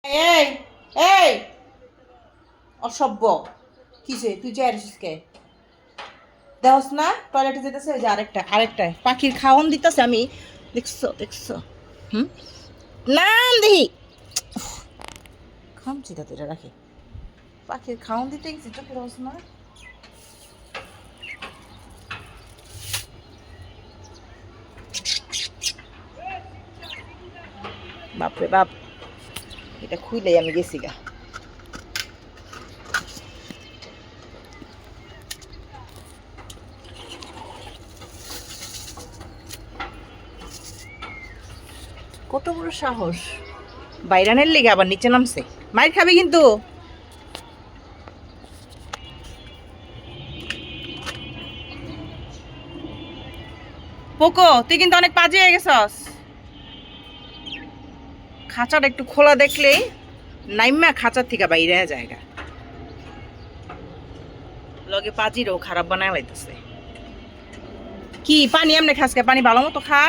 এই এই অসভ্য কিসে তুই যে আসিস কে দেহস না টয়লেটে যেতেছে ওই যে আরেকটা পাখির খাওয়ান দিতেছে আমি দেখছো হুম নাম দেখি খামছি তাতে এটা রাখি পাখির খাওয়ান দিতে গেছি চোখে রস না বাপরে বাপ এটা খুইলেই আমি গেছি গা কত বড় সাহস বাইরানের লেগে আবার নিচে নামছে মাইর খাবি কিন্তু পোকো তুই কিন্তু অনেক পাজি হয়ে গেছস খাঁচাটা একটু খোলা দেখলেই নাইমা খাঁচার থেকে বাইরে জায়গা লগে পাজিরও খারাপ বানায় লাইতেছে কি পানি এমনি খাসকে পানি ভালো মতো খা